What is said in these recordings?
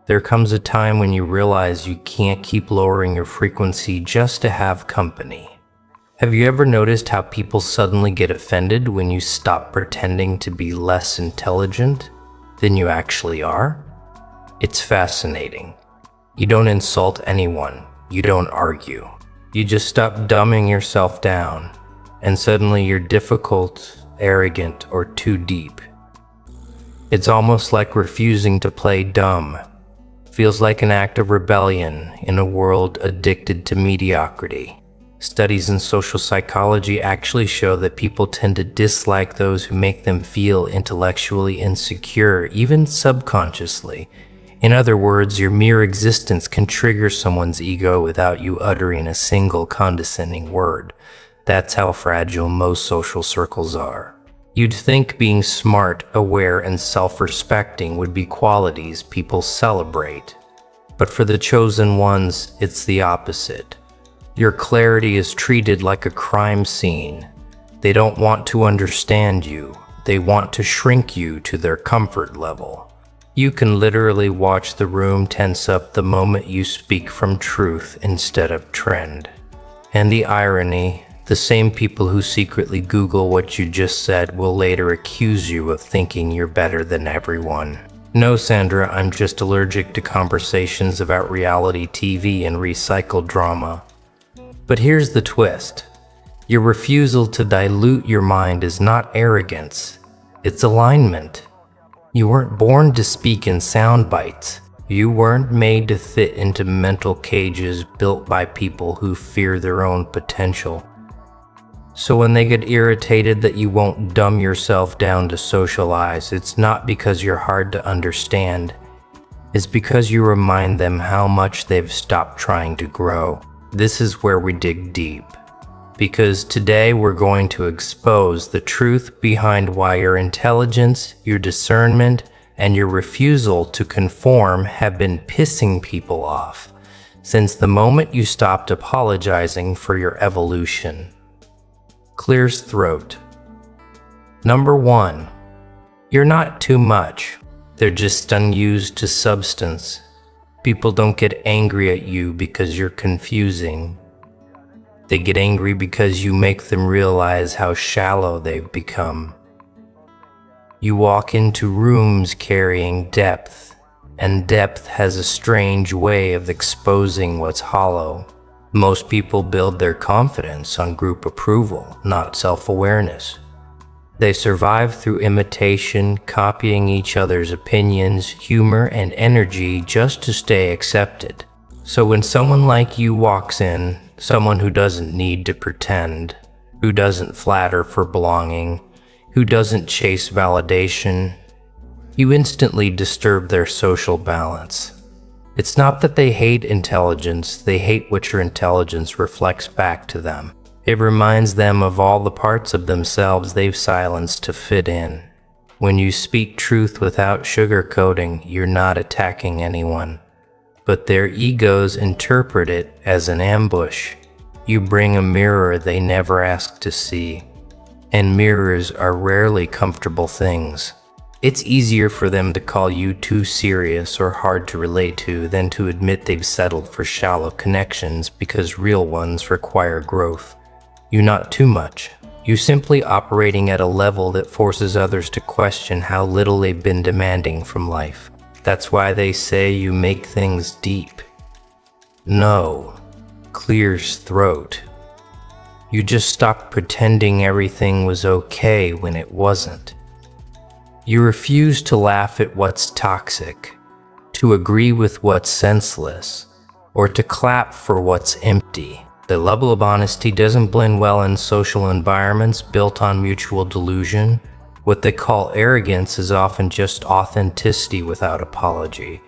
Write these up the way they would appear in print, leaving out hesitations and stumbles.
There comes a time when you realize you can't keep lowering your frequency just to have company. Have you ever noticed how people suddenly get offended when you stop pretending to be less intelligent than you actually are? It's fascinating. You don't insult anyone. You don't argue. You just stop dumbing yourself down, and suddenly you're difficult, arrogant, or too deep. It's almost like refusing to play dumb. Feels like an act of rebellion in a world addicted to mediocrity. Studies in social psychology actually show that people tend to dislike those who make them feel intellectually insecure, even subconsciously. In other words, your mere existence can trigger someone's ego without you uttering a single condescending word. That's how fragile most social circles are. You'd think being smart, aware, and self-respecting would be qualities people celebrate. But for the chosen ones, it's the opposite. Your clarity is treated like a crime scene. They don't want to understand you. They want to shrink you to their comfort level. You can literally watch the room tense up the moment you speak from truth instead of trend. And the irony, the same people who secretly Google what you just said will later accuse you of thinking you're better than everyone. No, Sandra, I'm just allergic to conversations about reality TV and recycled drama. But here's the twist. Your refusal to dilute your mind is not arrogance. It's alignment. You weren't born to speak in sound bites. You weren't made to fit into mental cages built by people who fear their own potential. So when they get irritated that you won't dumb yourself down to socialize, it's not because you're hard to understand. It's because you remind them how much they've stopped trying to grow. This is where we dig deep. Because today we're going to expose the truth behind why your intelligence, your discernment, and your refusal to conform have been pissing people off since the moment you stopped apologizing for your evolution. Clears throat. Number 1. You're not too much. They're just unused to substance. People don't get angry at you because you're confusing. They get angry because you make them realize how shallow they've become. You walk into rooms carrying depth, and depth has a strange way of exposing what's hollow. Most people build their confidence on group approval, not self-awareness. They survive through imitation, copying each other's opinions, humor, and energy just to stay accepted. So when someone like you walks in, someone who doesn't need to pretend, who doesn't flatter for belonging, who doesn't chase validation, you instantly disturb their social balance. It's not that they hate intelligence, they hate what your intelligence reflects back to them. It reminds them of all the parts of themselves they've silenced to fit in. When you speak truth without sugarcoating, you're not attacking anyone, but their egos interpret it as an ambush. You bring a mirror they never asked to see, and mirrors are rarely comfortable things. It's easier for them to call you too serious or hard to relate to than to admit they've settled for shallow connections because real ones require growth. You're not too much. You're simply operating at a level that forces others to question how little they've been demanding from life. That's why they say you make things deep. No. Clears throat. You just stopped pretending everything was okay when it wasn't. You refuse to laugh at what's toxic, to agree with what's senseless, or to clap for what's empty. The level of honesty doesn't blend well in social environments built on mutual delusion. What they call arrogance is often just authenticity without apology.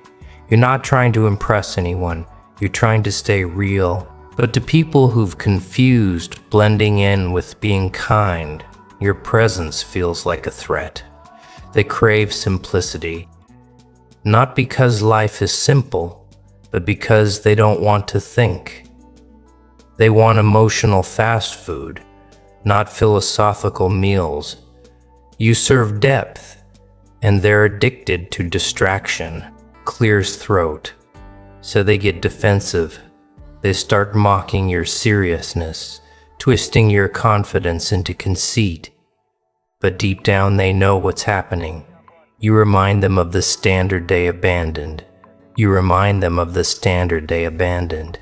You're not trying to impress anyone, you're trying to stay real. But to people who've confused blending in with being kind, your presence feels like a threat. They crave simplicity. Not because life is simple, but because they don't want to think. They want emotional fast food, not philosophical meals. You serve depth, and they're addicted to distraction. Clears throat, so they get defensive. They start mocking your seriousness, twisting your confidence into conceit. But deep down they know what's happening. You remind them of the standard they abandoned. You remind them of the standard they abandoned.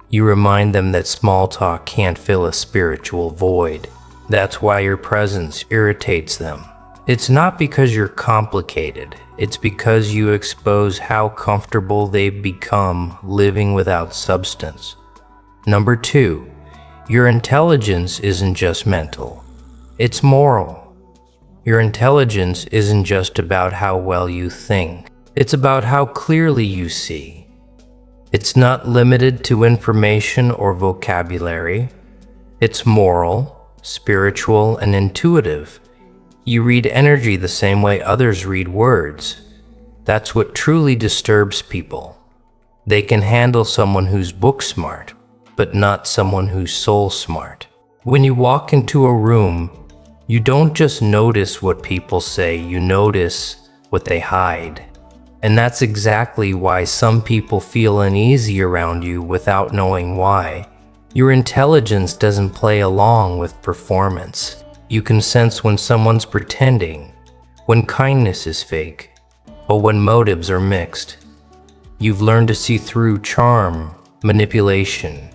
You remind them that small talk can't fill a spiritual void. That's why your presence irritates them. It's not because you're complicated. It's because you expose how comfortable they've become living without substance. Number 2, your intelligence isn't just mental. It's moral. Your intelligence isn't just about how well you think. It's about how clearly you see. It's not limited to information or vocabulary. It's moral, spiritual, and intuitive. You read energy the same way others read words. That's what truly disturbs people. They can handle someone who's book smart, but not someone who's soul smart. When you walk into a room, you don't just notice what people say, you notice what they hide. And that's exactly why some people feel uneasy around you without knowing why. Your intelligence doesn't play along with performance. You can sense when someone's pretending, when kindness is fake, or when motives are mixed. You've learned to see through charm, manipulation,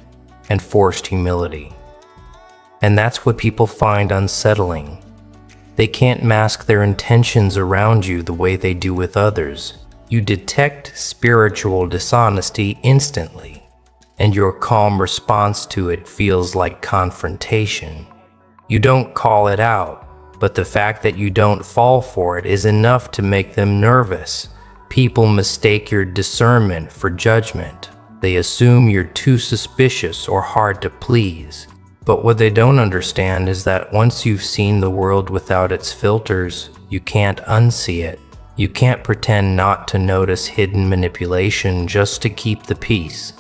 and forced humility. And that's what people find unsettling. They can't mask their intentions around you the way they do with others. You detect spiritual dishonesty instantly, and your calm response to it feels like confrontation. You don't call it out, but the fact that you don't fall for it is enough to make them nervous. People mistake your discernment for judgment. They assume you're too suspicious or hard to please. But what they don't understand is that once you've seen the world without its filters, you can't unsee it. You can't pretend not to notice hidden manipulation just to keep the peace.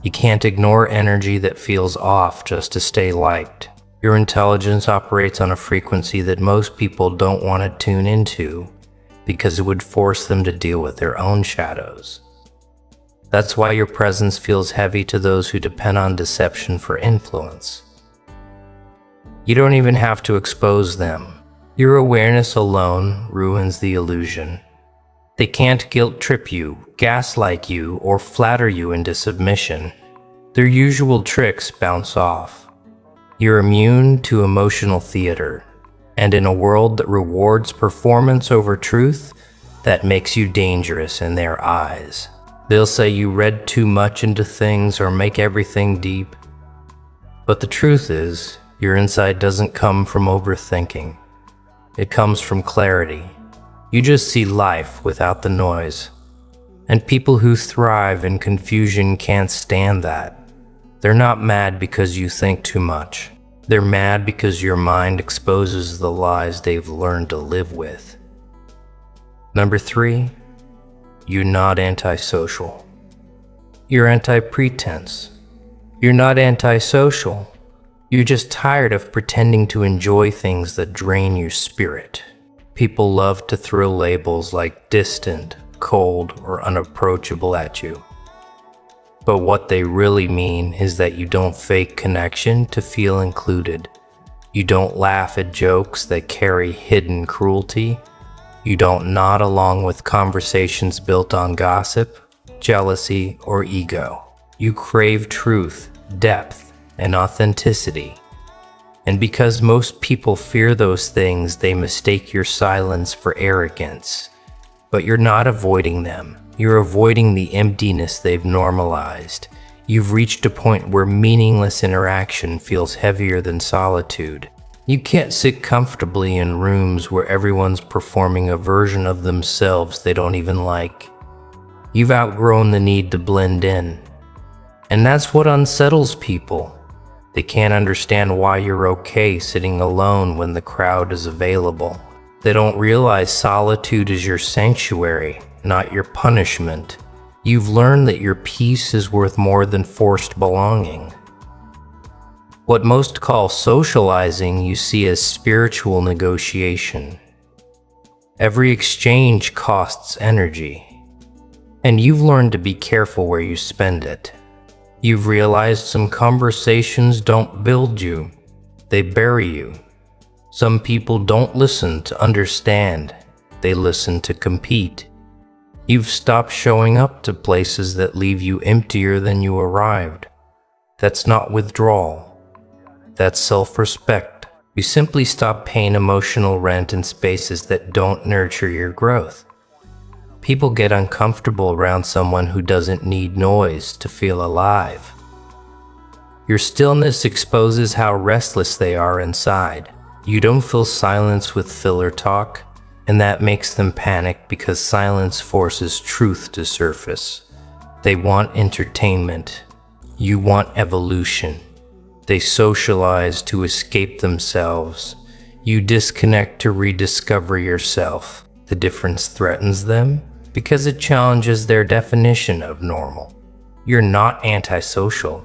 You can't ignore energy that feels off just to stay liked. Your intelligence operates on a frequency that most people don't want to tune into because it would force them to deal with their own shadows. That's why your presence feels heavy to those who depend on deception for influence. You don't even have to expose them. Your awareness alone ruins the illusion. They can't guilt trip you, gaslight you, or flatter you into submission. Their usual tricks bounce off. You're immune to emotional theater, and in a world that rewards performance over truth, that makes you dangerous in their eyes. They'll say you read too much into things or make everything deep. But the truth is, your insight doesn't come from overthinking. It comes from clarity. You just see life without the noise. And people who thrive in confusion can't stand that. They're not mad because you think too much. They're mad because your mind exposes the lies they've learned to live with. Number 3, you're not antisocial. You're anti-pretense. You're not antisocial. You're just tired of pretending to enjoy things that drain your spirit. People love to throw labels like distant, cold, or unapproachable at you. But what they really mean is that you don't fake connection to feel included. You don't laugh at jokes that carry hidden cruelty. You don't nod along with conversations built on gossip, jealousy, or ego. You crave truth, depth, and authenticity. And because most people fear those things, they mistake your silence for arrogance. But you're not avoiding them. You're avoiding the emptiness they've normalized. You've reached a point where meaningless interaction feels heavier than solitude. You can't sit comfortably in rooms where everyone's performing a version of themselves they don't even like. You've outgrown the need to blend in. And that's what unsettles people. They can't understand why you're okay sitting alone when the crowd is available. They don't realize solitude is your sanctuary, not your punishment. You've learned that your peace is worth more than forced belonging. What most call socializing, you see as spiritual negotiation. Every exchange costs energy. And you've learned to be careful where you spend it. You've realized some conversations don't build you, they bury you. Some people don't listen to understand, they listen to compete. You've stopped showing up to places that leave you emptier than you arrived. That's not withdrawal. That's self-respect. You simply stop paying emotional rent in spaces that don't nurture your growth. People get uncomfortable around someone who doesn't need noise to feel alive. Your stillness exposes how restless they are inside. You don't fill silence with filler talk, and that makes them panic because silence forces truth to surface. They want entertainment. You want evolution. They socialize to escape themselves. You disconnect to rediscover yourself. The difference threatens them because it challenges their definition of normal. You're not antisocial.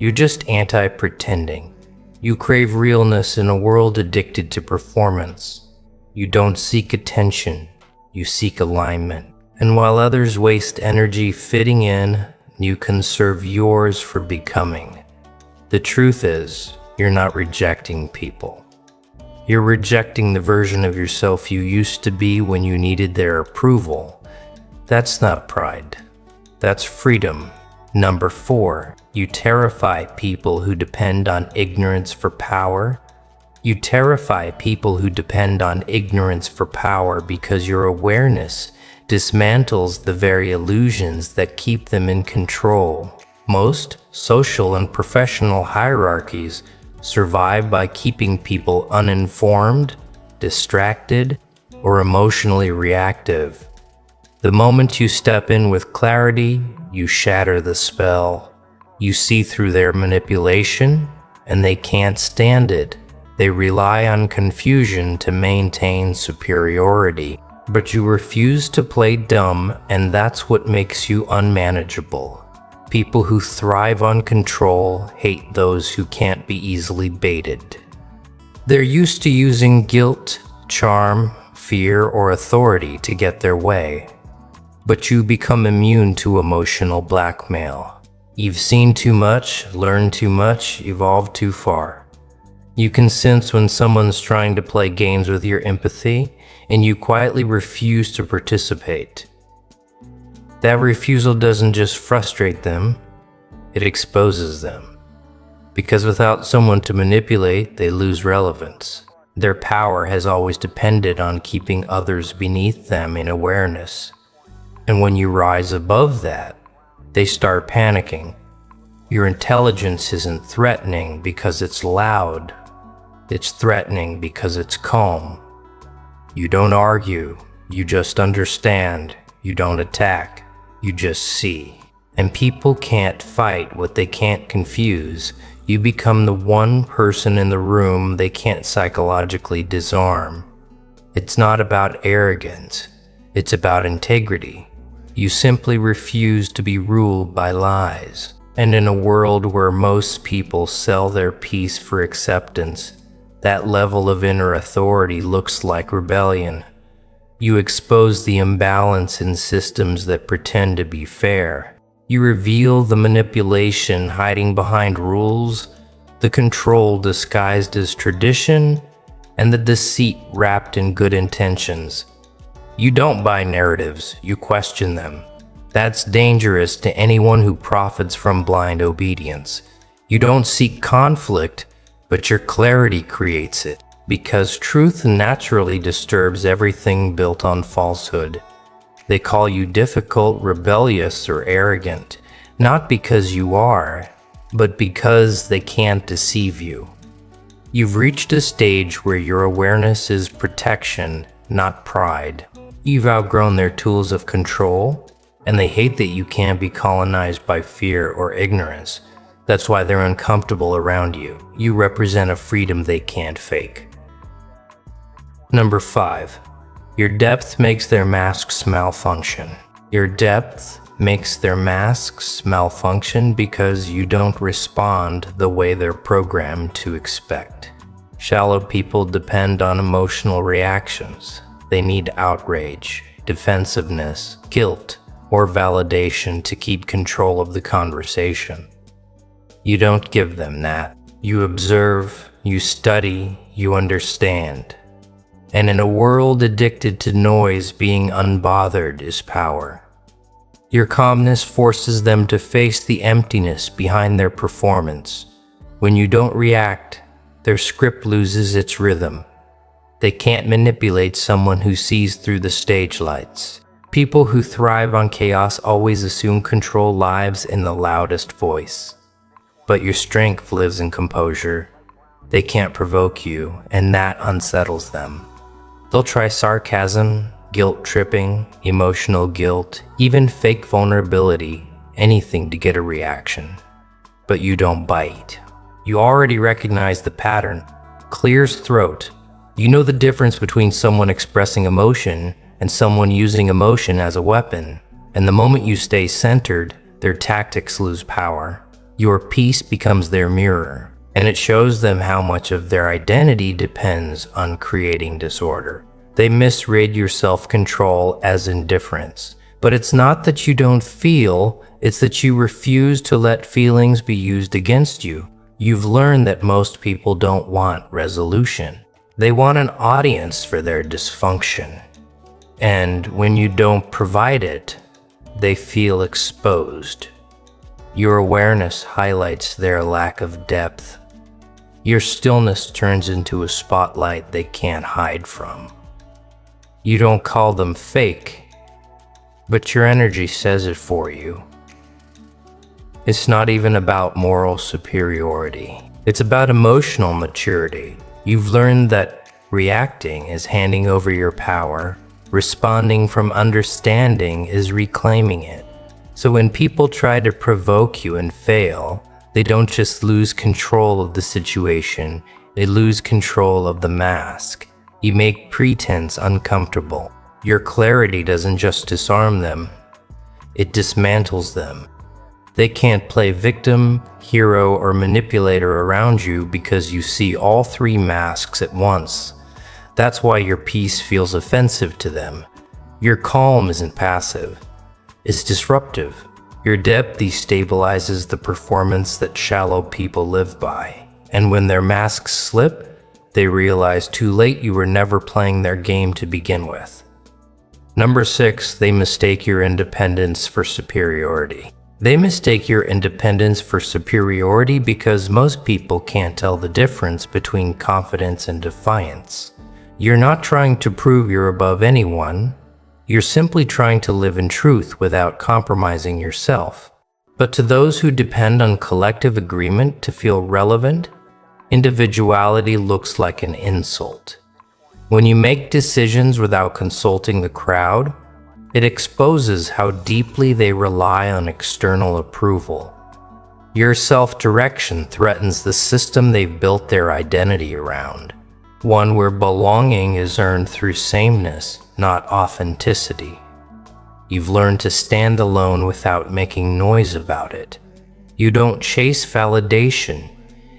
You're just anti-pretending. You crave realness in a world addicted to performance. You don't seek attention, you seek alignment. And while others waste energy fitting in, you conserve yours for becoming. The truth is, you're not rejecting people. You're rejecting the version of yourself you used to be when you needed their approval. That's not pride. That's freedom. Number 4, you terrify people who depend on ignorance for power. You terrify people who depend on ignorance for power because your awareness dismantles the very illusions that keep them in control. Most social and professional hierarchies survive by keeping people uninformed, distracted, or emotionally reactive. The moment you step in with clarity, you shatter the spell. You see through their manipulation, and they can't stand it. They rely on confusion to maintain superiority. But you refuse to play dumb, and that's what makes you unmanageable. People who thrive on control hate those who can't be easily baited. They're used to using guilt, charm, fear, or authority to get their way. But you become immune to emotional blackmail. You've seen too much, learned too much, evolved too far. You can sense when someone's trying to play games with your empathy, and you quietly refuse to participate. That refusal doesn't just frustrate them, it exposes them. Because without someone to manipulate, they lose relevance. Their power has always depended on keeping others beneath them in awareness. And when you rise above that, they start panicking. Your intelligence isn't threatening because it's loud. It's threatening because it's calm. You don't argue, you just understand. You don't attack, you just see. And people can't fight what they can't confuse. You become the one person in the room they can't psychologically disarm. It's not about arrogance, it's about integrity. You simply refuse to be ruled by lies. And in a world where most people sell their peace for acceptance, that level of inner authority looks like rebellion. You expose the imbalance in systems that pretend to be fair. You reveal the manipulation hiding behind rules, the control disguised as tradition, and the deceit wrapped in good intentions. You don't buy narratives, you question them. That's dangerous to anyone who profits from blind obedience. You don't seek conflict, but your clarity creates it, because truth naturally disturbs everything built on falsehood. They call you difficult, rebellious, or arrogant, not because you are, but because they can't deceive you. You've reached a stage where your awareness is protection, not pride. You've outgrown their tools of control, and they hate that you can't be colonized by fear or ignorance. That's why they're uncomfortable around you. You represent a freedom they can't fake. Number 5. Your depth makes their masks malfunction. Your depth makes their masks malfunction because you don't respond the way they're programmed to expect. Shallow people depend on emotional reactions. They need outrage, defensiveness, guilt, or validation to keep control of the conversation. You don't give them that. You observe, you study, you understand. And in a world addicted to noise, being unbothered is power. Your calmness forces them to face the emptiness behind their performance. When you don't react, their script loses its rhythm. They can't manipulate someone who sees through the stage lights. People who thrive on chaos always assume control lives in the loudest voice. But your strength lives in composure. They can't provoke you, and that unsettles them. They'll try sarcasm, guilt-tripping, emotional guilt, even fake vulnerability, anything to get a reaction. But you don't bite. You already recognize the pattern. Clears throat. You know the difference between someone expressing emotion and someone using emotion as a weapon. And the moment you stay centered, their tactics lose power. Your peace becomes their mirror. And it shows them how much of their identity depends on creating disorder. They misread your self-control as indifference. But it's not that you don't feel, it's that you refuse to let feelings be used against you. You've learned that most people don't want resolution. They want an audience for their dysfunction. And when you don't provide it, they feel exposed. Your awareness highlights their lack of depth. Your stillness turns into a spotlight they can't hide from. You don't call them fake, but your energy says it for you. It's not even about moral superiority. It's about emotional maturity. You've learned that reacting is handing over your power. Responding from understanding is reclaiming it. So when people try to provoke you and fail, they don't just lose control of the situation, they lose control of the mask. You make pretense uncomfortable. Your clarity doesn't just disarm them, it dismantles them. They can't play victim, hero, or manipulator around you because you see all three masks at once. That's why your peace feels offensive to them. Your calm isn't passive, it's disruptive. Your depth destabilizes the performance that shallow people live by. And when their masks slip, they realize too late you were never playing their game to begin with. Number 6, they mistake your independence for superiority. They mistake your independence for superiority because most people can't tell the difference between confidence and defiance. You're not trying to prove you're above anyone. You're simply trying to live in truth without compromising yourself. But to those who depend on collective agreement to feel relevant, individuality looks like an insult. When you make decisions without consulting the crowd, it exposes how deeply they rely on external approval. Your self-direction threatens the system they've built their identity around, one where belonging is earned through sameness, not authenticity. You've learned to stand alone without making noise about it. You don't chase validation,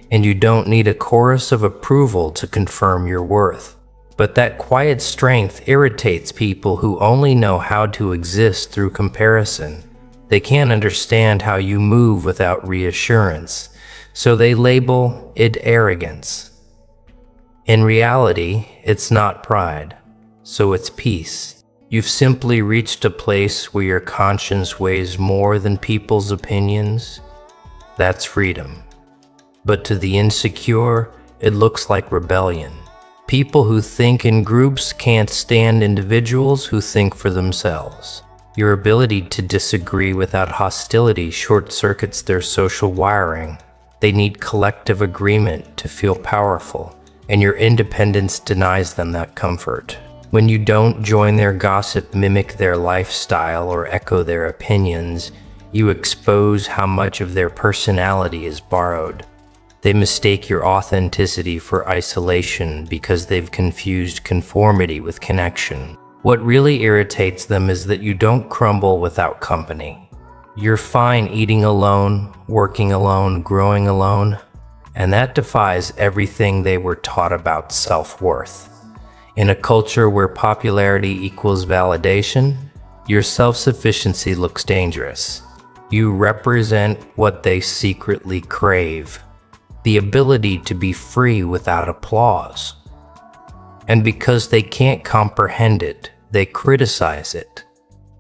and you don't need a chorus of approval to confirm your worth. But that quiet strength irritates people who only know how to exist through comparison. They can't understand how you move without reassurance, so they label it arrogance. In reality, it's not pride, so it's peace. You've simply reached a place where your conscience weighs more than people's opinions. That's freedom. But to the insecure, it looks like rebellion. People who think in groups can't stand individuals who think for themselves. Your ability to disagree without hostility short-circuits their social wiring. They need collective agreement to feel powerful, and your independence denies them that comfort. When you don't join their gossip, mimic their lifestyle, or echo their opinions, you expose how much of their personality is borrowed. They mistake your authenticity for isolation because they've confused conformity with connection. What really irritates them is that you don't crumble without company. You're fine eating alone, working alone, growing alone, and that defies everything they were taught about self-worth. In a culture where popularity equals validation, your self-sufficiency looks dangerous. You represent what they secretly crave, the ability to be free without applause. And because they can't comprehend it, they criticize it.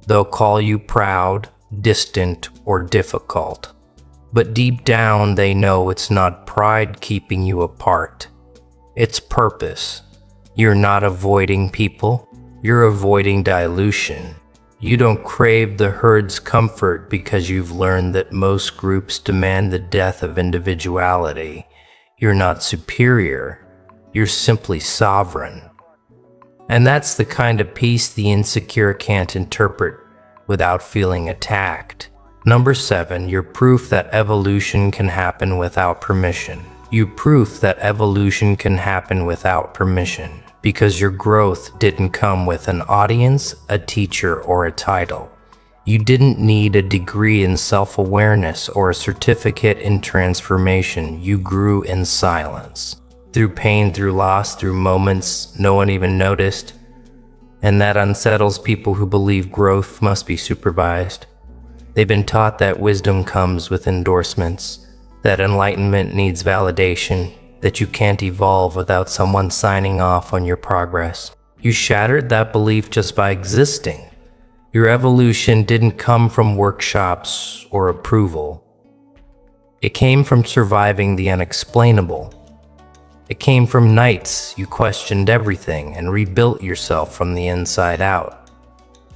They'll call you proud, distant, or difficult. But deep down, they know it's not pride keeping you apart. It's purpose. You're not avoiding people, you're avoiding dilution. You don't crave the herd's comfort because you've learned that most groups demand the death of individuality. You're not superior, you're simply sovereign. And that's the kind of peace the insecure can't interpret without feeling attacked. Number 7, you're proof that evolution can happen without permission. You proof that evolution can happen without permission because your growth didn't come with an audience, a teacher, or a title. You didn't need a degree in self-awareness or a certificate in transformation. You grew in silence. Through pain, through loss, through moments no one even noticed. And that unsettles people who believe growth must be supervised. They've been taught that wisdom comes with endorsements, that enlightenment needs validation, that you can't evolve without someone signing off on your progress. You shattered that belief just by existing. Your evolution didn't come from workshops or approval. It came from surviving the unexplainable. It came from nights you questioned everything and rebuilt yourself from the inside out.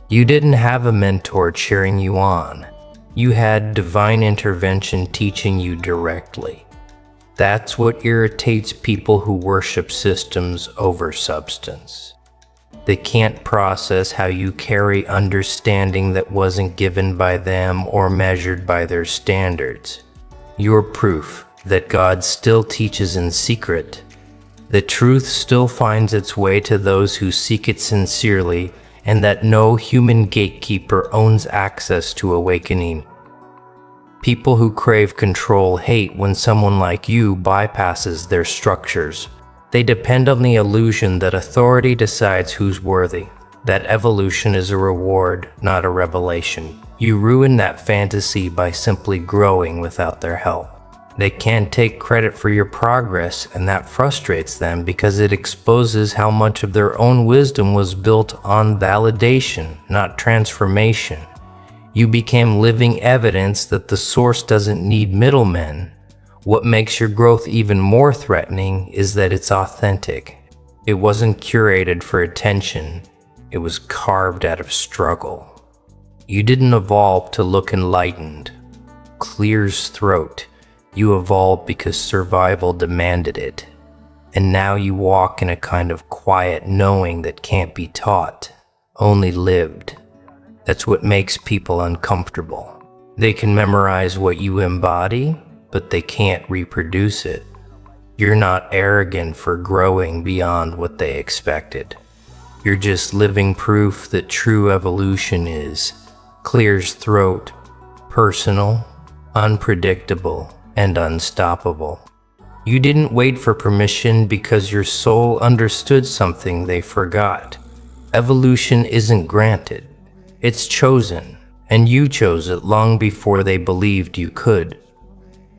You didn't have a mentor cheering you on. You had divine intervention teaching you directly. That's what irritates people who worship systems over substance. They can't process how you carry understanding that wasn't given by them or measured by their standards. You're proof that God still teaches in secret, that truth still finds its way to those who seek it sincerely, and that no human gatekeeper owns access to awakening. People who crave control hate when someone like you bypasses their structures. They depend on the illusion that authority decides who's worthy, that evolution is a reward, not a revelation. You ruin that fantasy by simply growing without their help. They can't take credit for your progress, and that frustrates them because it exposes how much of their own wisdom was built on validation, not transformation. You became living evidence that the source doesn't need middlemen. What makes your growth even more threatening is that it's authentic. It wasn't curated for attention. It was carved out of struggle. You didn't evolve to look enlightened, clear's throat. You evolved because survival demanded it. And now you walk in a kind of quiet knowing that can't be taught, only lived. That's what makes people uncomfortable. They can memorize what you embody, but they can't reproduce it. You're not arrogant for growing beyond what they expected. You're just living proof that true evolution is clear's throat, personal, unpredictable, and unstoppable. You didn't wait for permission because your soul understood something they forgot. Evolution isn't granted. It's chosen, and you chose it long before they believed you could.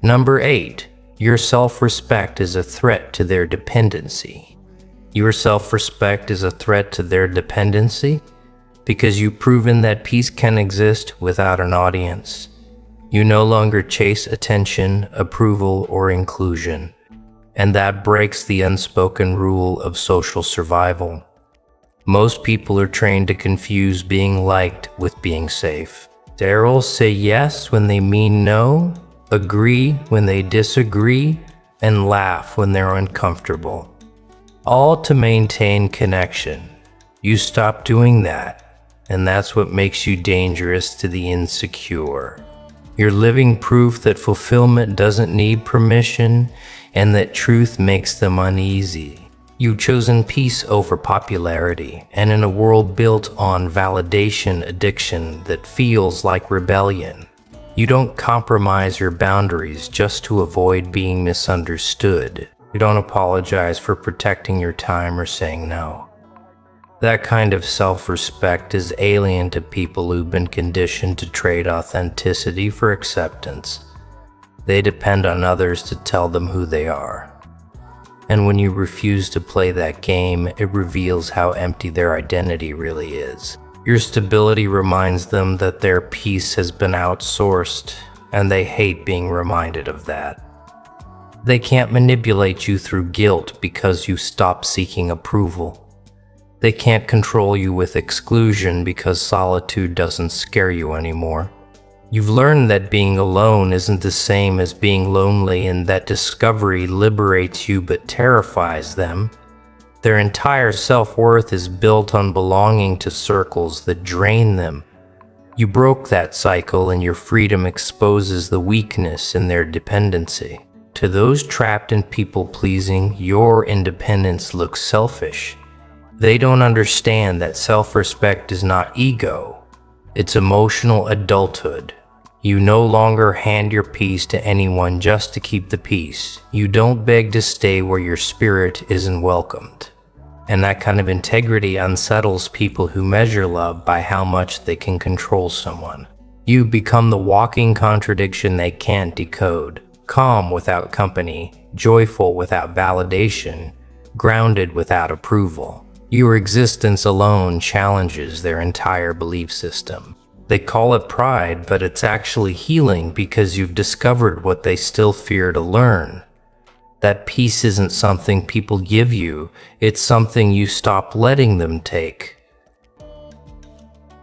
Number 8, your self-respect is a threat to their dependency. Your self-respect is a threat to their dependency because you've proven that peace can exist without an audience. You no longer chase attention, approval, or inclusion, and that breaks the unspoken rule of social survival. Most people are trained to confuse being liked with being safe. They'll say yes when they mean no, agree when they disagree, and laugh when they're uncomfortable. All to maintain connection. You stop doing that, and that's what makes you dangerous to the insecure. You're living proof that fulfillment doesn't need permission and that truth makes them uneasy. You've chosen peace over popularity, and in a world built on validation addiction that feels like rebellion, you don't compromise your boundaries just to avoid being misunderstood. You don't apologize for protecting your time or saying no. That kind of self-respect is alien to people who've been conditioned to trade authenticity for acceptance. They depend on others to tell them who they are. And when you refuse to play that game, it reveals how empty their identity really is. Your stability reminds them that their peace has been outsourced, and they hate being reminded of that. They can't manipulate you through guilt because you stop seeking approval. They can't control you with exclusion because solitude doesn't scare you anymore. You've learned that being alone isn't the same as being lonely, and that discovery liberates you but terrifies them. Their entire self-worth is built on belonging to circles that drain them. You broke that cycle, and your freedom exposes the weakness in their dependency. To those trapped in people-pleasing, your independence looks selfish. They don't understand that self-respect is not ego. It's emotional adulthood. You no longer hand your peace to anyone just to keep the peace. You don't beg to stay where your spirit isn't welcomed. And that kind of integrity unsettles people who measure love by how much they can control someone. You become the walking contradiction they can't decode. Calm without company, joyful without validation, grounded without approval. Your existence alone challenges their entire belief system. They call it pride, but it's actually healing because you've discovered what they still fear to learn. That peace isn't something people give you, it's something you stop letting them take.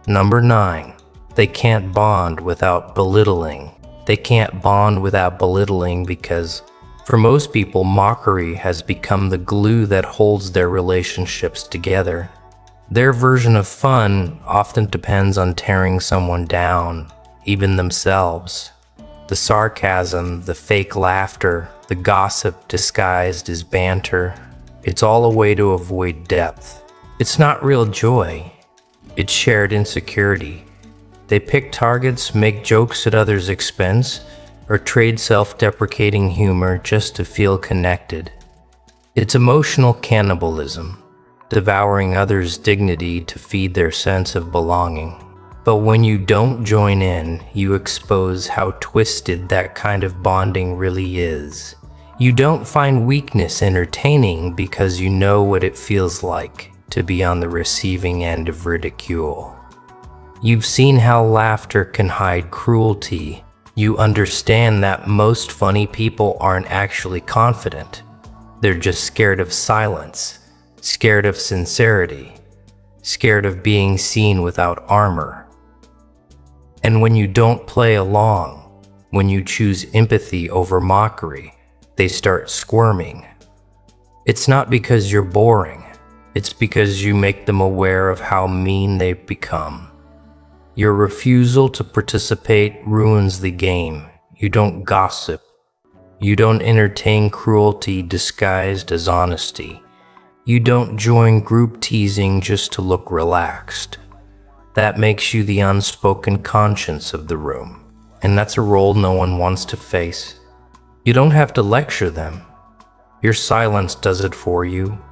Number 9. They can't bond without belittling. They can't bond without belittling because, for most people, mockery has become the glue that holds their relationships together. Their version of fun often depends on tearing someone down, even themselves. The sarcasm, the fake laughter, the gossip disguised as banter, it's all a way to avoid depth. It's not real joy, it's shared insecurity. They pick targets, make jokes at others' expense, or trade self-deprecating humor just to feel connected. It's emotional cannibalism, devouring others' dignity to feed their sense of belonging. But when you don't join in, you expose how twisted that kind of bonding really is. You don't find weakness entertaining because you know what it feels like to be on the receiving end of ridicule. You've seen how laughter can hide cruelty. You understand that most funny people aren't actually confident. They're just scared of silence, scared of sincerity, scared of being seen without armor. And when you don't play along, when you choose empathy over mockery, they start squirming. It's not because you're boring, it's because you make them aware of how mean they've become. Your refusal to participate ruins the game. You don't gossip. You don't entertain cruelty disguised as honesty. You don't join group teasing just to look relaxed. That makes you the unspoken conscience of the room, and that's a role no one wants to face. You don't have to lecture them. Your silence does it for you.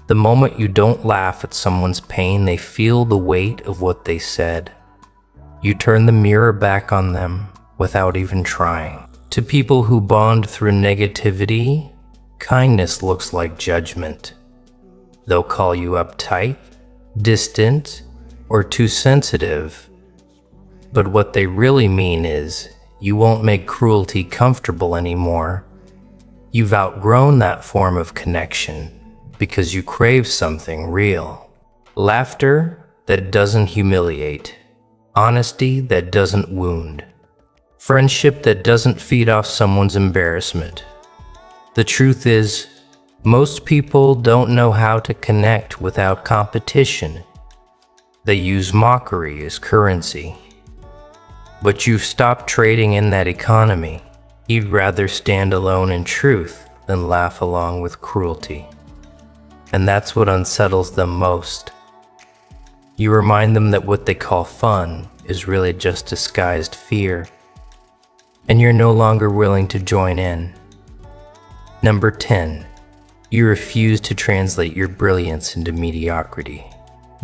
The moment you don't laugh at someone's pain, they feel the weight of what they said. You turn the mirror back on them without even trying. To people who bond through negativity, kindness looks like judgment. They'll call you uptight, distant, or too sensitive. But what they really mean is, you won't make cruelty comfortable anymore. You've outgrown that form of connection because you crave something real. Laughter that doesn't humiliate. Honesty that doesn't wound. Friendship that doesn't feed off someone's embarrassment. The truth is, most people don't know how to connect without competition. They use mockery as currency. But you've stopped trading in that economy. You'd rather stand alone in truth than laugh along with cruelty. And that's what unsettles them most. You remind them that what they call fun is really just disguised fear, and you're no longer willing to join in. Number 10. You refuse to translate your brilliance into mediocrity.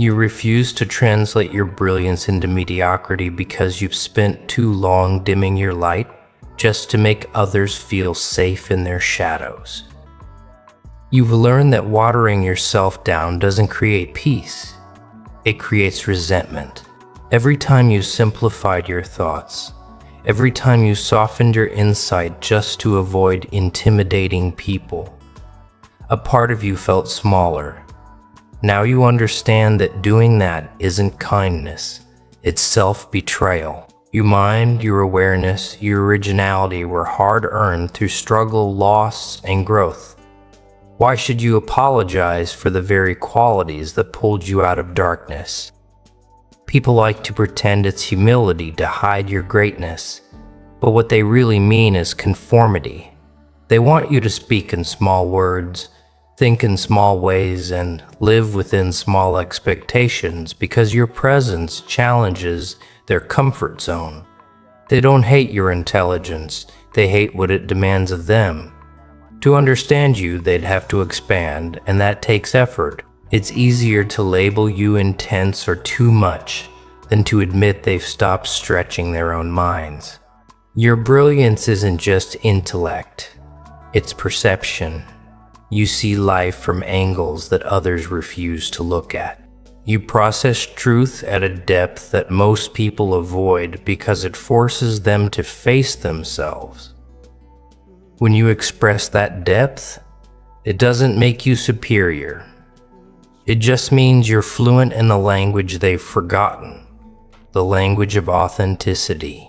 You refuse to translate your brilliance into mediocrity because you've spent too long dimming your light just to make others feel safe in their shadows. You've learned that watering yourself down doesn't create peace. It creates resentment. Every time you simplified your thoughts, every time you softened your insight just to avoid intimidating people, a part of you felt smaller. Now you understand that doing that isn't kindness, it's self-betrayal. Your mind, your awareness, your originality were hard-earned through struggle, loss, and growth. Why should you apologize for the very qualities that pulled you out of darkness? People like to pretend it's humility to hide your greatness, but what they really mean is conformity. They want you to speak in small words, think in small ways, and live within small expectations because your presence challenges their comfort zone. They don't hate your intelligence, they hate what it demands of them. To understand you, they'd have to expand, and that takes effort. It's easier to label you intense or too much than to admit they've stopped stretching their own minds. Your brilliance isn't just intellect, it's perception. You see life from angles that others refuse to look at. You process truth at a depth that most people avoid because it forces them to face themselves. When you express that depth, it doesn't make you superior. It just means you're fluent in the language they've forgotten, the language of authenticity.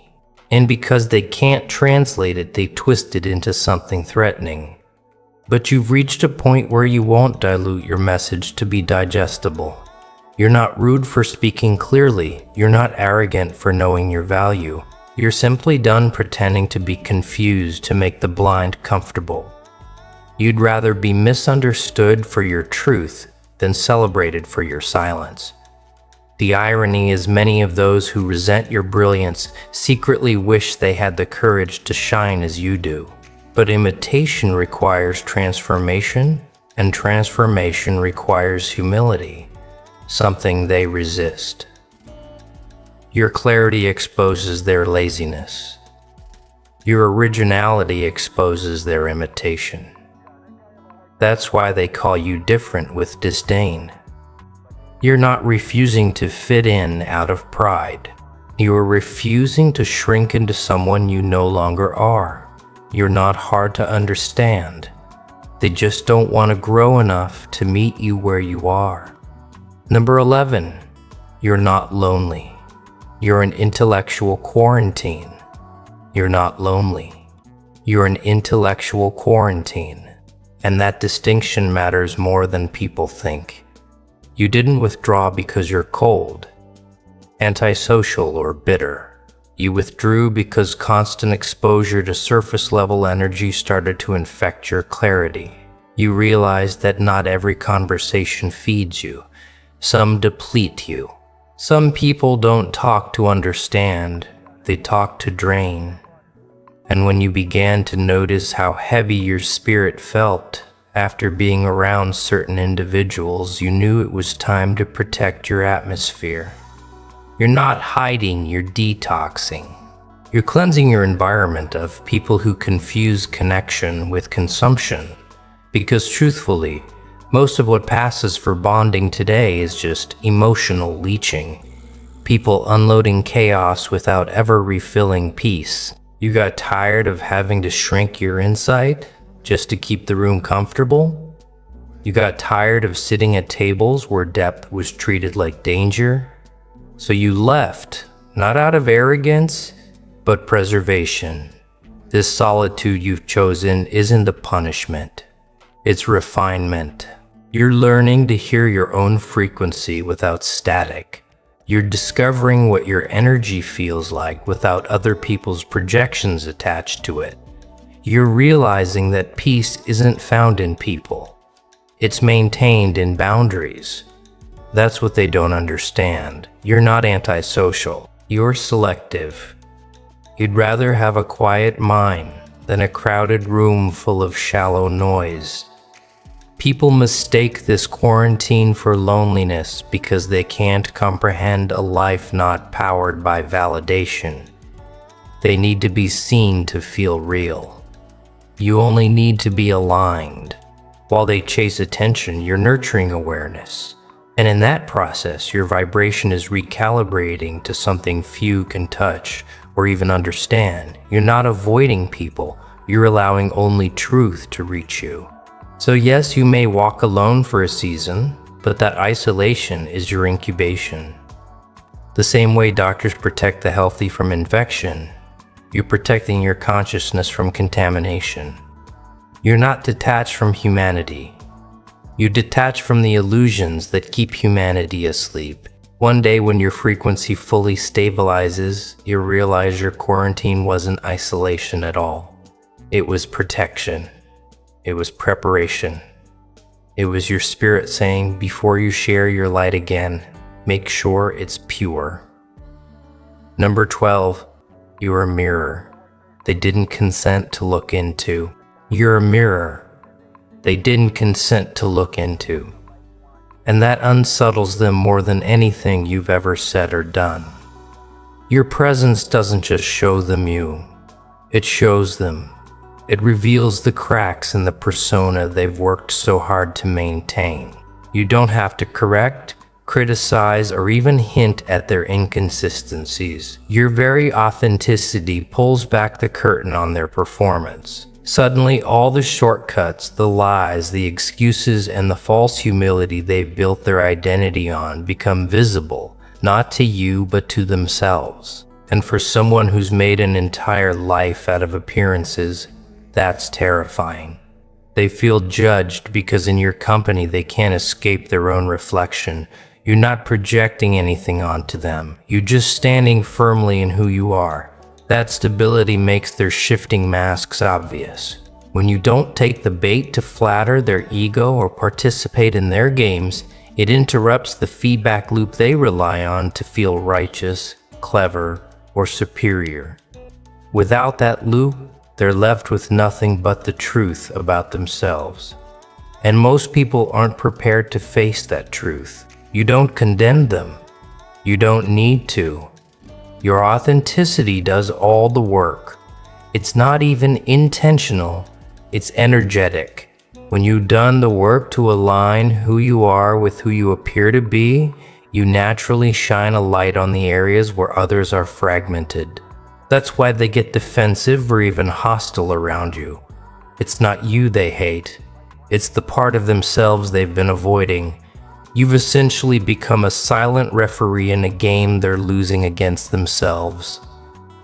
And because they can't translate it, they twist it into something threatening. But you've reached a point where you won't dilute your message to be digestible. You're not rude for speaking clearly. You're not arrogant for knowing your value. You're simply done pretending to be confused to make the blind comfortable. You'd rather be misunderstood for your truth than celebrated for your silence. The irony is many of those who resent your brilliance secretly wish they had the courage to shine as you do. But imitation requires transformation, and transformation requires humility, something they resist. Your clarity exposes their laziness. Your originality exposes their imitation. That's why they call you different with disdain. You're not refusing to fit in out of pride. You're refusing to shrink into someone you no longer are. You're not hard to understand. They just don't want to grow enough to meet you where you are. Number 11, you're not lonely. You're an intellectual quarantine. You're not lonely. You're an intellectual quarantine. And that distinction matters more than people think. You didn't withdraw because you're cold, antisocial, or bitter. You withdrew because constant exposure to surface-level energy started to infect your clarity. You realized that not every conversation feeds you. Some deplete you. Some people don't talk to understand, they talk to drain. And when you began to notice how heavy your spirit felt after being around certain individuals, you knew it was time to protect your atmosphere. You're not hiding, you're detoxing. You're cleansing your environment of people who confuse connection with consumption. Because truthfully, most of what passes for bonding today is just emotional leeching. People unloading chaos without ever refilling peace. You got tired of having to shrink your insight just to keep the room comfortable? You got tired of sitting at tables where depth was treated like danger? So you left, not out of arrogance, but preservation. This solitude you've chosen isn't a punishment. It's refinement. You're learning to hear your own frequency without static. You're discovering what your energy feels like without other people's projections attached to it. You're realizing that peace isn't found in people. It's maintained in boundaries. That's what they don't understand. You're not antisocial. You're selective. You'd rather have a quiet mind than a crowded room full of shallow noise. People mistake this quarantine for loneliness because they can't comprehend a life not powered by validation. They need to be seen to feel real. You only need to be aligned. While they chase attention, you're nurturing awareness. And in that process, your vibration is recalibrating to something few can touch or even understand. You're not avoiding people, you're allowing only truth to reach you. So yes, you may walk alone for a season, but that isolation is your incubation. The same way doctors protect the healthy from infection, you're protecting your consciousness from contamination. You're not detached from humanity. You detach from the illusions that keep humanity asleep. One day when your frequency fully stabilizes, you realize your quarantine wasn't isolation at all. It was protection. It was preparation. It was your spirit saying, before you share your light again, make sure it's pure. Number 12, you're a mirror they didn't consent to look into. You're a mirror they didn't consent to look into. And that unsettles them more than anything you've ever said or done. Your presence doesn't just show them you, it shows them. It reveals the cracks in the persona they've worked so hard to maintain. You don't have to correct, criticize, or even hint at their inconsistencies. Your very authenticity pulls back the curtain on their performance. Suddenly, all the shortcuts, the lies, the excuses, and the false humility they've built their identity on become visible, not to you, but to themselves. And for someone who's made an entire life out of appearances, that's terrifying. They feel judged because in your company they can't escape their own reflection. You're not projecting anything onto them. You're just standing firmly in who you are. That stability makes their shifting masks obvious. When you don't take the bait to flatter their ego or participate in their games, it interrupts the feedback loop they rely on to feel righteous, clever, or superior. Without that loop, they're left with nothing but the truth about themselves. And most people aren't prepared to face that truth. You don't condemn them. You don't need to. Your authenticity does all the work. It's not even intentional, it's energetic. When you've done the work to align who you are with who you appear to be, you naturally shine a light on the areas where others are fragmented. That's why they get defensive or even hostile around you. It's not you they hate. It's the part of themselves they've been avoiding. You've essentially become a silent referee in a game they're losing against themselves.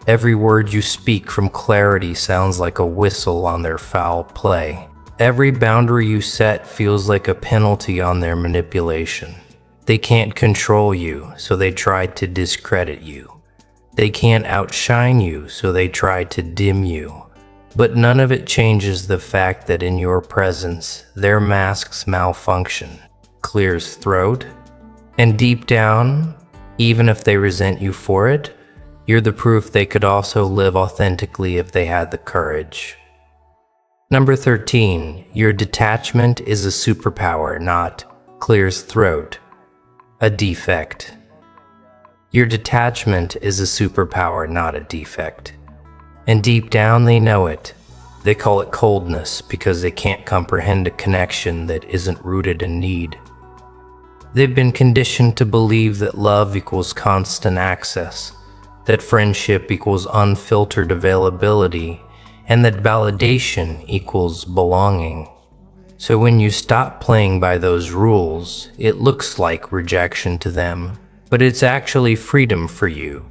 Every word you speak from clarity sounds like a whistle on their foul play. Every boundary you set feels like a penalty on their manipulation. They can't control you, so they try to discredit you. They can't outshine you, so they try to dim you. But none of it changes the fact that in your presence, their masks malfunction, clears throat, and deep down, even if they resent you for it, you're the proof they could also live authentically if they had the courage. Number 13, your detachment is a superpower, not clears throat, a defect. Your detachment is a superpower, not a defect. And deep down they know it. They call it coldness because they can't comprehend a connection that isn't rooted in need. They've been conditioned to believe that love equals constant access, that friendship equals unfiltered availability, and that validation equals belonging. So when you stop playing by those rules, it looks like rejection to them, but it's actually freedom for you.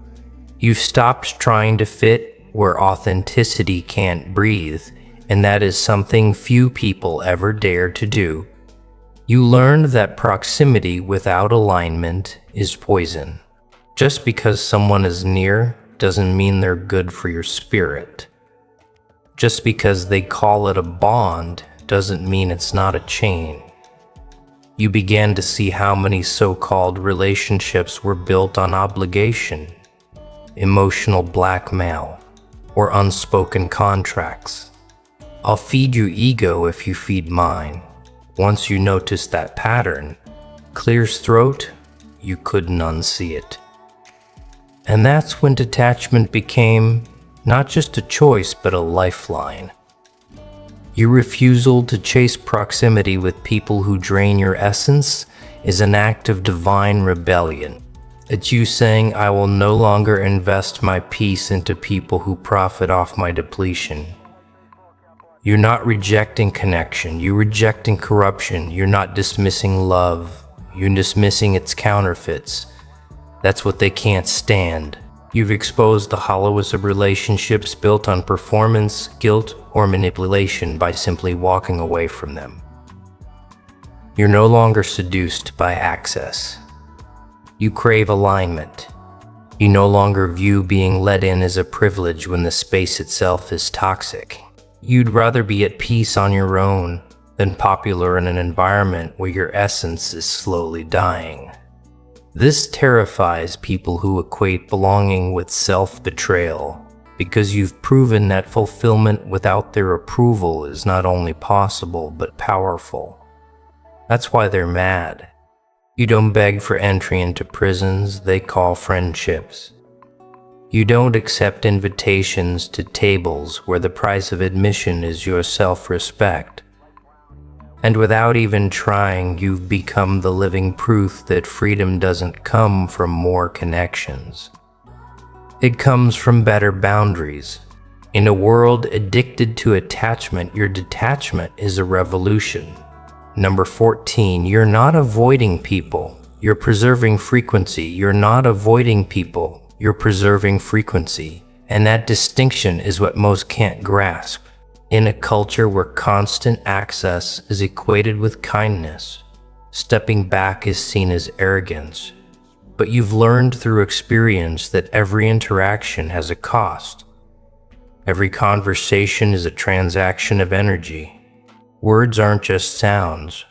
You've stopped trying to fit where authenticity can't breathe, and that is something few people ever dare to do. You learned that proximity without alignment is poison. Just because someone is near doesn't mean they're good for your spirit. Just because they call it a bond doesn't mean it's not a chain. You began to see how many so-called relationships were built on obligation, emotional blackmail, or unspoken contracts. I'll feed your ego if you feed mine. Once you noticed that pattern, clear's throat, you couldn't unsee it. And that's when detachment became not just a choice, but a lifeline. Your refusal to chase proximity with people who drain your essence is an act of divine rebellion. It's you saying, I will no longer invest my peace into people who profit off my depletion. You're not rejecting connection, you're rejecting corruption. You're not dismissing love, you're dismissing its counterfeits. That's what they can't stand. You've exposed the hollowness of relationships built on performance, guilt, or manipulation by simply walking away from them. You're no longer seduced by access. You crave alignment. You no longer view being let in as a privilege when the space itself is toxic. You'd rather be at peace on your own than popular in an environment where your essence is slowly dying. This terrifies people who equate belonging with self-betrayal, because you've proven that fulfillment without their approval is not only possible but powerful. That's why they're mad. You don't beg for entry into prisons they call friendships. You don't accept invitations to tables where the price of admission is your self-respect. And without even trying, you've become the living proof that freedom doesn't come from more connections. It comes from better boundaries. In a world addicted to attachment, your detachment is a revolution. Number 14, you're not avoiding people. You're preserving frequency. You're not avoiding people. You're preserving frequency. And that distinction is what most can't grasp. In a culture where constant access is equated with kindness, stepping back is seen as arrogance. But you've learned through experience that every interaction has a cost. Every conversation is a transaction of energy. Words aren't just sounds,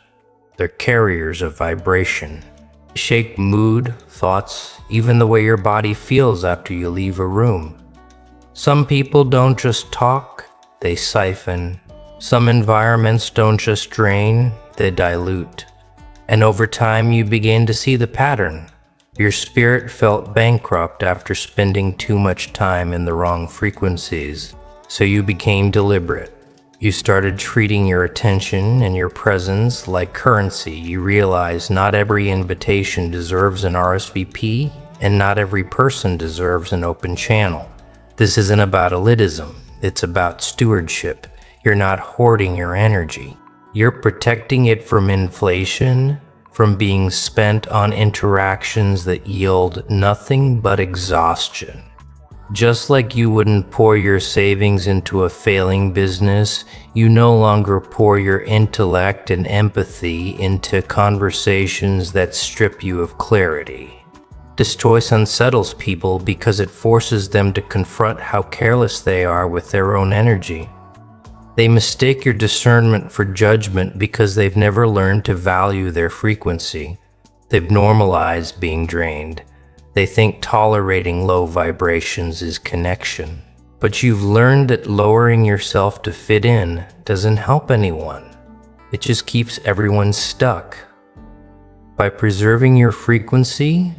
they're carriers of vibration. They shape mood, thoughts, even the way your body feels after you leave a room. Some people don't just talk, they siphon. Some environments don't just drain, they dilute. And over time you begin to see the pattern. Your spirit felt bankrupt after spending too much time in the wrong frequencies, so you became deliberate. You started treating your attention and your presence like currency. You realized not every invitation deserves an RSVP, and not every person deserves an open channel. This isn't about elitism, it's about stewardship. You're not hoarding your energy. You're protecting it from inflation, from being spent on interactions that yield nothing but exhaustion. Just like you wouldn't pour your savings into a failing business, you no longer pour your intellect and empathy into conversations that strip you of clarity. This choice unsettles people because it forces them to confront how careless they are with their own energy. They mistake your discernment for judgment because they've never learned to value their frequency. They've normalized being drained. They think tolerating low vibrations is connection. But you've learned that lowering yourself to fit in doesn't help anyone. It just keeps everyone stuck. By preserving your frequency,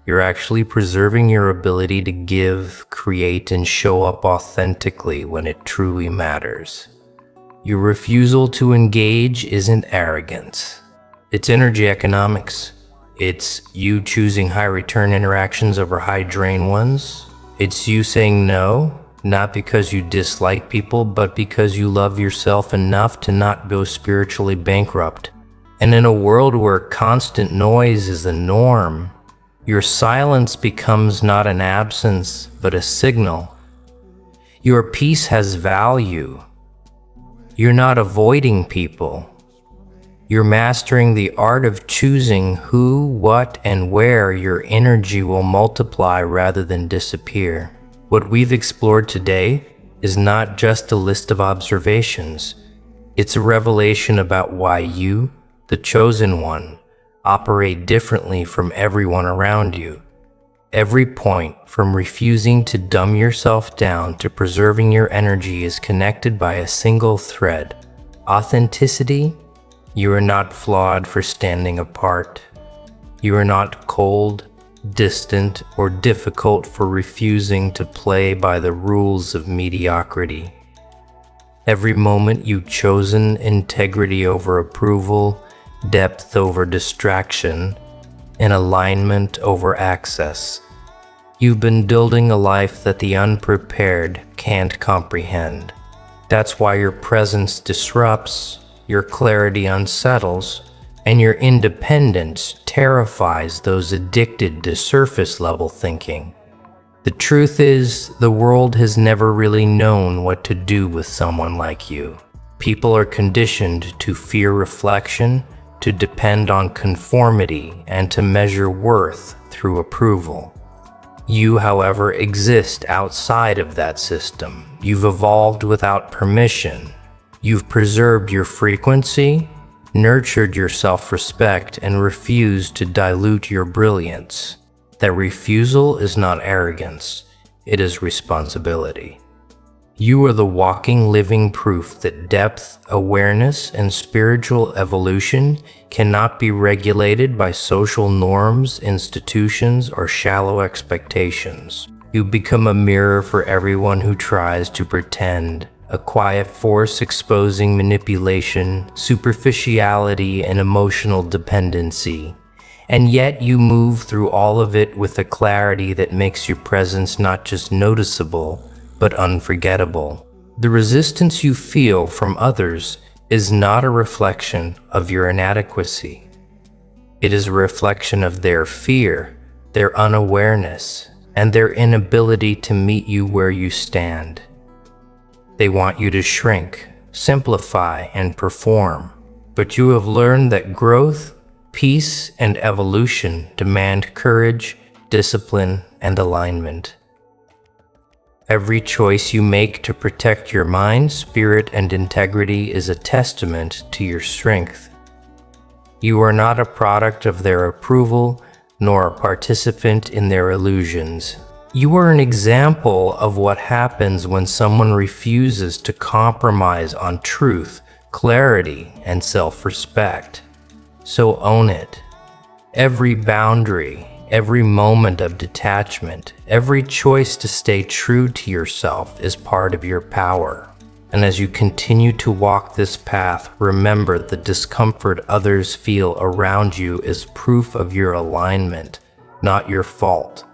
you're actually preserving your ability to give, create, and show up authentically when it truly matters. Your refusal to engage isn't arrogance. It's energy economics. It's you choosing high-return interactions over high-drain ones. It's you saying no, not because you dislike people, but because you love yourself enough to not go spiritually bankrupt. And in a world where constant noise is the norm, your silence becomes not an absence, but a signal. Your peace has value. You're not avoiding people. You're mastering the art of choosing who, what, and where your energy will multiply rather than disappear. What we've explored today is not just a list of observations. It's a revelation about why you, the chosen one, operate differently from everyone around you. Every point, from refusing to dumb yourself down to preserving your energy, is connected by a single thread: authenticity You are not flawed for standing apart. You are not cold, distant, or difficult for refusing to play by the rules of mediocrity. Every moment you've chosen integrity over approval, depth over distraction, and alignment over access. You've been building a life that the unprepared can't comprehend. That's why your presence disrupts, your clarity unsettles, and your independence terrifies those addicted to surface-level thinking. The truth is, the world has never really known what to do with someone like you. People are conditioned to fear reflection, to depend on conformity, and to measure worth through approval. You, however, exist outside of that system. You've evolved without permission. You've preserved your frequency, nurtured your self-respect, and refused to dilute your brilliance. That refusal is not arrogance, it is responsibility. You are the walking, living proof that depth, awareness, and spiritual evolution cannot be regulated by social norms, institutions, or shallow expectations. You become a mirror for everyone who tries to pretend, a quiet force exposing manipulation, superficiality, and emotional dependency. And yet you move through all of it with a clarity that makes your presence not just noticeable, but unforgettable. The resistance you feel from others is not a reflection of your inadequacy. It is a reflection of their fear, their unawareness, and their inability to meet you where you stand. They want you to shrink, simplify, and perform, but you have learned that growth, peace, and evolution demand courage, discipline, and alignment. Every choice you make to protect your mind, spirit, and integrity is a testament to your strength. You are not a product of their approval, nor a participant in their illusions. You are an example of what happens when someone refuses to compromise on truth, clarity, and self-respect. So own it. Every boundary, every moment of detachment, every choice to stay true to yourself is part of your power. And as you continue to walk this path, remember the discomfort others feel around you is proof of your alignment, not your fault.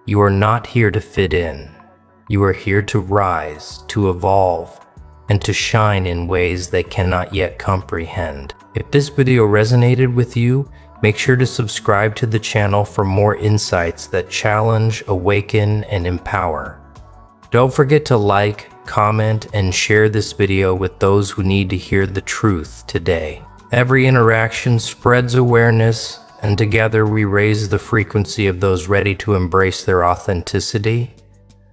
You are not here to fit in. You are here to rise, to evolve, and to shine in ways they cannot yet comprehend. If this video resonated with you, make sure to subscribe to the channel for more insights that challenge, awaken, and empower. Don't forget to like, comment, and share this video with those who need to hear the truth today. Every interaction spreads awareness, and together we raise the frequency of those ready to embrace their authenticity.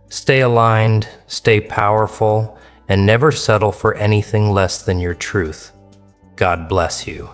Stay aligned, stay powerful, and never settle for anything less than your truth. God bless you.